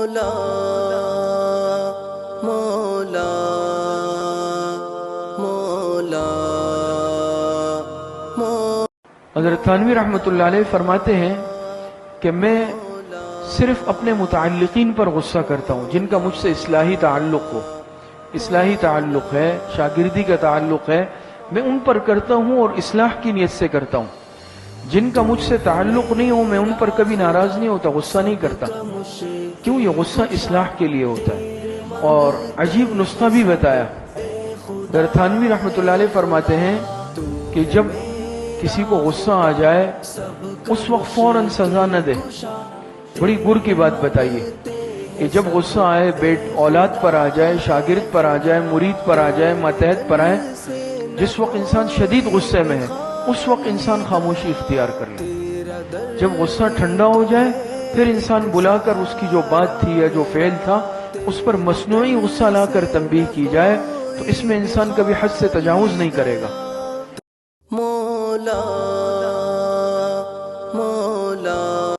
مولا مولا مولا حضرت تھانوی رحمۃ اللہ علیہ فرماتے ہیں کہ میں صرف اپنے متعلقین پر غصہ کرتا ہوں جن کا مجھ سے اصلاحی تعلق ہو، اصلاحی تعلق ہے، شاگردی کا تعلق ہے، میں ان پر کرتا ہوں اور اصلاح کی نیت سے کرتا ہوں۔ جن کا مجھ سے تعلق نہیں ہو میں ان پر کبھی ناراض نہیں ہوتا، غصہ نہیں کرتا، کیوں؟ یہ غصہ اصلاح کے لیے ہوتا ہے۔ اور عجیب نسخہ بھی بتایا، حضرت تھانوی رحمۃ اللہ علیہ فرماتے ہیں کہ جب کسی کو غصہ آ جائے اس وقت فوراً سزا نہ دے۔ بڑی گر کی بات بتائیے کہ جب غصہ آئے، بیٹ اولاد پر آ جائے، شاگرد پر آ جائے، مرید پر آ جائے، ماتحت پر آئے، جس وقت انسان شدید غصے میں ہے اس وقت انسان خاموشی اختیار کر لے۔ جب غصہ ٹھنڈا ہو جائے پھر انسان بلا کر اس کی جو بات تھی یا جو فعل تھا اس پر مصنوعی غصہ لا کر تنبیہ کی جائے تو اس میں انسان کبھی حد سے تجاوز نہیں کرے گا۔ مولا